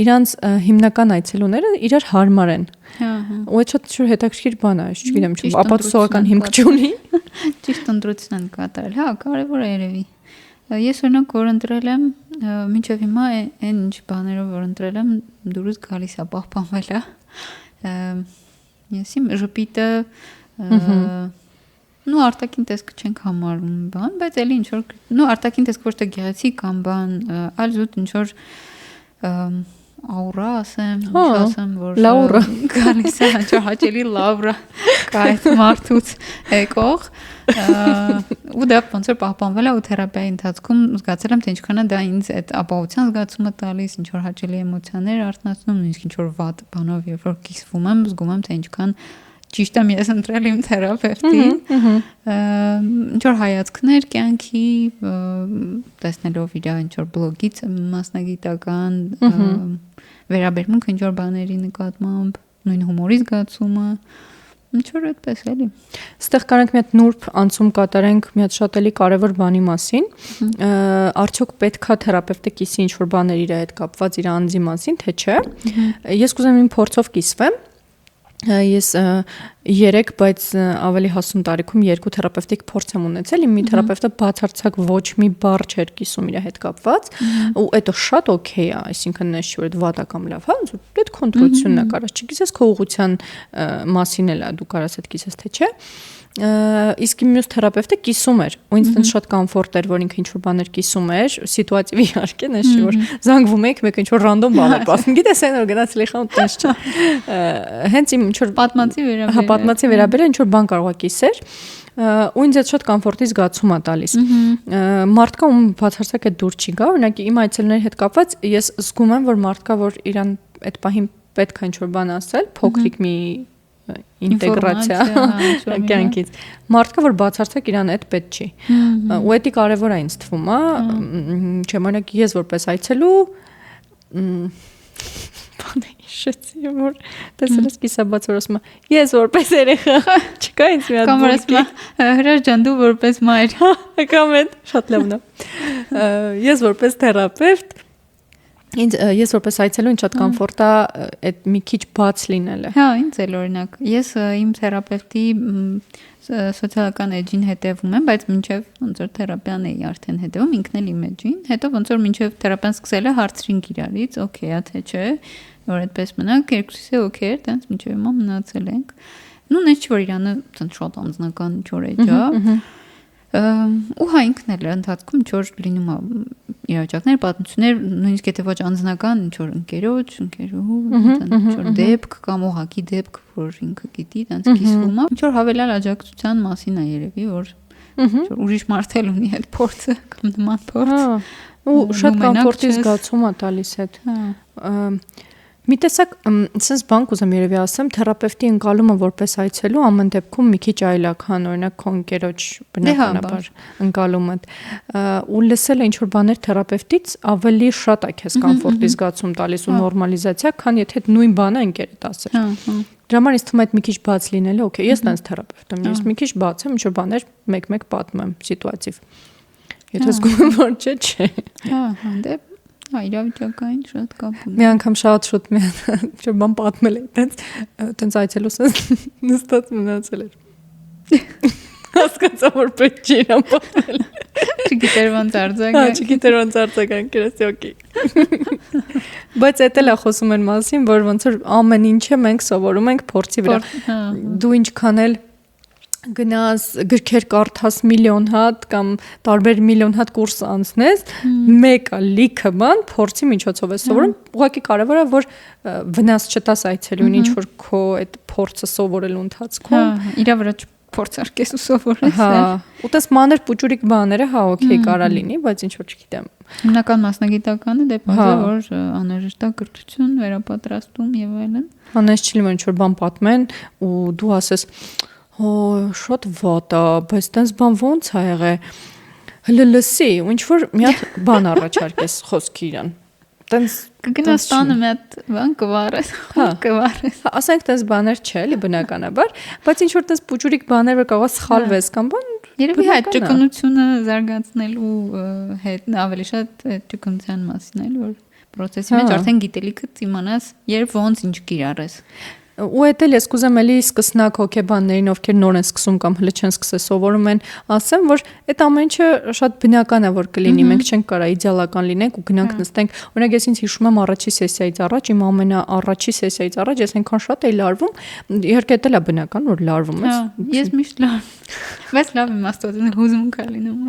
իրանց հիմնական այցելուները իրար հարմար են։ Ու այդ շատ շուտ հետաքրքիր բան է, չգիտեմ, ապացուցողական հիմք չունի։ Ճիշտ ընտրություն են կատարել։ Հա, կարևոր է երևի։ Ես օրինակ որ ընտրել եմ, մինչև հիմա այն ինչ բաներով որ ընտրել եմ, դուրս գալիս է պահպանվել է։ Ես իմ ժպիտը նու արտաքին տեսքը չենք համարում բան, բայց էլի ինչ որ նու արտաքին տեսքը ոչ թե գեղեցիկ կամ բան, այլ զուտ ինչ որ աուրա ասեմ, ինչ ասեմ, որ Լաուրա գալիս է հաճա հաճելի լավրա կա այդ մարդուց եկող ու դա ոնց որ պահպանվել է ու թերապիայի ընթացքում զգացել եմ թե ինչքան է դա ինձ այդ ապահովության զգացումը տալիս, ինչ որ հաճելի էմոցիաներ արթնացնում, նույնիսկ ինչ որ վատ բանով երբ որ կիսվում եմ, զգում եմ թե ինչքան ճիշտ եմ ես ընտրել իմ թերապևտին, ինչ որ հայացքներ կյանքի, տեսնելով իր ինչ որ բլոգից մասնագիտական վերաբերմունք ինչ որ բաների նկատմամբ, նույն հումորի զգացումը, ինչ որ այդպես էլի։ Ստեղ կարանք մի հատ նուրբ անցում կատարենք մի հատ շատ էլի կարևոր բանի մասին, արդյոք պետքա թերապևտը կիսի ինչ որ բաներ իր հետ կապված իր անձի մասին, թե չէ։ Ես կուզեմ իմ փորձով կիսվեմ։ Ես 3, բայց ավելի հասուն տարիքում 2 թերապևտիկ փորձ եմ ունեցել, իմ մի թերապևտը բացարձակ ոչ մի բառ չէր կիսում իր հետ կապված, ու դա շատ օքեյ է, այսինքն նշ որ դա վատ է կամ լավ, հա, այդ կոնտրոլությունն է, կարաս չկիսես քո ուղղության մասին էլ է, դու կարաս այդ կիսես թե չէ։ Իսկ իմ մյուս թերապևտը կիսում էր, ու ինձ տենց շատ կոմֆորտ էր, որ ինքը ինչ որ բաներ կիսում էր, սիտուատիվ իհարկե, նշ որ զանգվում եք, մեկ ինչ որ ռանդոմ բան է ասում, գիտես այն որ գնացել եք խան տես չէ։ Հենց իմ ինչ որ պատմածի վերաբերել ինչ որ բան կարող է կիսեր, ու ինձ այդ շատ կոմֆորտի զգացում է տալիս։ Մարդկա ում բացարձակ այդ դուր չի գա, օրինակ իմ այցելուների հետ կապված ես զգում եմ, որ մարդկա որ իրան այդ պահին պետք է ինչ որ բան ասել, փոքրիկ մի ինտեգրացիա կյանքից։ Մարդկա որ բացարձակ իրան այդ պետք չի։ Ու դա կարևոր է ինձ թվում, չեմ օրինակ ես որպես այցելու բանը հիշեցի որ տեսել ես կիսաբաց որ ասում ես որպես երեխա չկա ինձ մի հատ կամ ասում հրաշ ջան դու որպես մայր կամ այդ շատ լավն է ես որպես թերապևտ ես որպես այցելու ինձ շատ կոմֆորտ է այդ մի քիչ բաց լինելը։ Հա, ինձ էլ օրինակ ես իմ թերապևտի սոցիալական էջին հետևում եմ, բայց մինչև ոնց որ թերապիան էի արդեն հետևում, ինքն էլ իմ էջին, հետո ոնց որ մինչև թերապիան սկսել է հարցրինք իրարից, օքեյ է թե չէ, որ այդպես մնանք, երկուսիս է օքեյ էր, տենց մինչև հիմա մնացել ենք։ Նու նես որ իրանը տենց շատ անձնական ինչ որ էջ է։ Ու հա ինքն էլ ընթացքում ինչ որ լինում է իրավիճակներ, պատմություններ, նույնիսկ եթե ոչ անձնական ինչ որ ընկերոջ, ընկերուհու, ինչ որ դեպք կամ ուղակի դեպք, որ ինքը գիտի, տենց կիսվում է։ Ինչ որ հավելյալ աջակցության մասին է երևի, որ ուրիշ մարդ էլ ունի այդ փորձը կամ նման փորձ։ Ու շատ կոմֆորտի զգացում է տալիս այդ։ Մի տեսակ, sense բան կուզեմ երևի ասեմ, թերապևտի ընկալումը որպես այցելու ամեն դեպքում մի քիչ այլ է, քան օրինակ քո ընկերոջ բնականաբար ընկալումը։ Ու լսելը ինչ որ բաներ թերապևտից ավելի շատ է քեզ կոմֆորտի զգացում տալիս ու նորմալիզացիա, քան եթե նույն բանը ընկերդ ասեր։ Դրա համար ինձ թվում է այդ մի քիչ բաց լինելը, օքեյ, ես տենց թերապևտ եմ, ես մի քիչ բաց եմ, ինչ որ բաներ մեկ-մեկ պատմեմ սիտուատիվ։ Եթե զգում եմ որ չէ։ Հա, հանդեպ Հա, իրավիճակային շատ կապ ունի։ Մի անգամ շատ շուտ մի հատ բան պատմել էի, տենց այցելուս նստած մնացել էր։ Հասկացա որ պետք չի իրան պատմել։ Չգիտեր ոնց արձագանք։ Հա, չգիտեր ոնց արձագանք, ասի օքեյ։ Բայց դա էլ է խոսում են մասին, որ ոնց որ ամեն ինչը մենք սովորում ենք փորձի վրա։ Դու ինչքան էլ գնաս գրքեր կարդաս միլիոն հատ կամ տարբեր միլիոն հատ կուրս անցնես, մեկը լիքը բան փորձի միջոցով է սովորում, ուղղակի կարևոր է որ վնաս չտաս այցելուն ինչ որ քո այդ փորձը սովորելու ընթացքում։ Հա, իրա վրա փորձարկես ու սովորես։ Հա, ու տես մանր պուճուրիկ բաները, հա, օքեյ կարա լինի, բայց ինչ որ չգիտեմ։ Հիմնական մասնագիտականը դե բազա որ անհրաժեշտ է կրթություն, վերապատրաստում եւ այլն։ Անես չի լինում ինչ որ բան պատմեն ու դու ասես Հո, շատ վատ է, բայց տենց բան ո՞նց է եղել։ Հələ լսի, ու ինչ որ մի հատ բան առաջարկես խոսքի իրան։ Տենց Կգնաս տանը մի հատ բան կվարես, կվարես։ ասենք տես բաներ չէ, էլի բնականաբար, բայց ինչ որ տես փուճուրիկ բաներ որ կարող սխալվես կամ բան Երևի այդ ճկունությունը զարգացնելու հետ ավելի շատ այդ ճկունության մասին էլ որ process-ի մեջ արդեն գիտելիքդ իմանաս երբ ոնց ինչ կիրառես։ Ու էդ էլ ես կուզեմ էլի սկսնակ հոգեբաններին ովքեր նոր են սկսում կամ հələ չեն սկսել սովորում են ասեմ որ այդ ամեն ինչը շատ բնական է որ կլինի մենք չենք կարա իդեալական լինենք ու գնանք նստենք օրինակ ես ինձ հիշում եմ առաջի սեսիայից առաջ իմ ամենաառաջի սեսիայից առաջ ես այնքան շատ էի լարվում իհարկե դա է բնական որ լարվում ես ես միշտ լավ բայց լավ իմաստոց հուզում կա լինում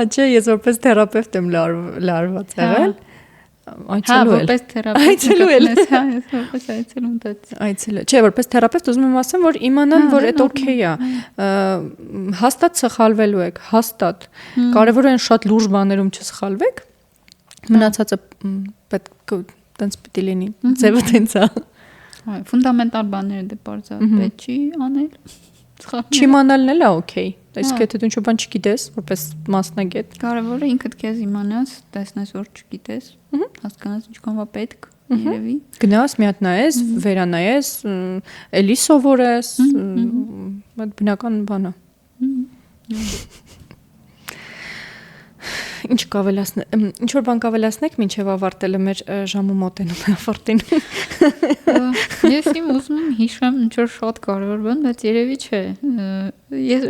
չէ ես որպես թերապևտ եմ լարված եղել այցելու էլ որպես թերապևտ հա ես որպես այցելում դած այցելը չէ որպես թերապևտ ուզում եմ ասեմ որ իմանան որ այդ օքեյ է հաստատ սխալվելու եք հաստատ կարևորը այն շատ լուրջ բաներում չսխալվեք մնացածը պետք է տենց պիտի լինի ձևը տենց է ֆունդամենտալ բաները դե բարձա պետք չի անել Չիմանալն էլ է օքեյ իսկ եթե դու ինչ-որ բան չգիտես որպես մասնագետ կարևորը ինքդ քեզ իմանաս տեսնես որ չգիտես հասկանաս ինչքան է պետք երևի գնաս մի հատ նայես վերանայես էլի սովորես այդ բնական բան է Ինչ կավելացնեմ ինչ որ բան կավելացնեք մինչև ավարտելը մեր ժամը մոտենում է ավարտին Ես իմ ուզում եմ հիշեմ ինչ որ շատ կարևոր բան բայց երևի չէ ես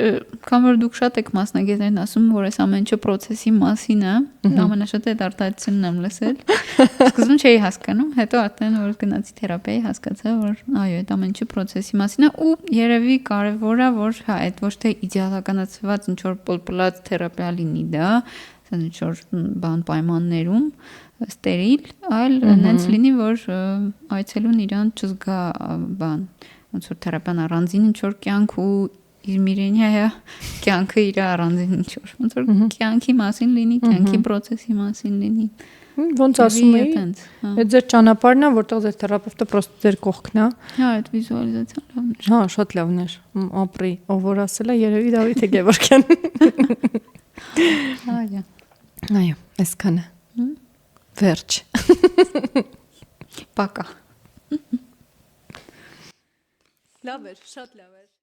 կամ որ դուք շատ եք մասնագետներն ասում որ այս ամեն ինչը process-ի մասին է ամենաշատը այդ արտահայտությունն եմ լսել սկզբում չէի հասկանում հետո արդեն որ գնացի թերապիայի հասկացա որ այո այդ ամեն ինչը process-ի մասին է ու երևի կարևոր է որ հա այդ ոչ թե իդեալականացված ինչ որ պլպլած թերապիա լինի դա ինչ որ բան պայմաններում ստերիլ, այլ նենց լինի, որ այցելուն իրան չզգա բան, ոնց որ թերապիան առանձին ինչ որ կյանք ու իր միրենիա կյանքը իր առանձին ինչ որ ոնց որ կյանքի մասին լինի, կյանքի process-ի մասին լինի։ Ոնց ասում էի, այդ ձեր ճանապարհն է, որտեղ ձեր թերապևտը պրոստը ձեր կողքն է։ Հա, այդ վիզուալիզացիան լավն է։ Հա, շատ լավն է։ Ապրի, ով որ ասել է, երևի Դավիթ Գևորգյան։ Այո։ Այո, այսքանը։ Վերջ։ Պակա։ Լավ էր, շատ լավ էր։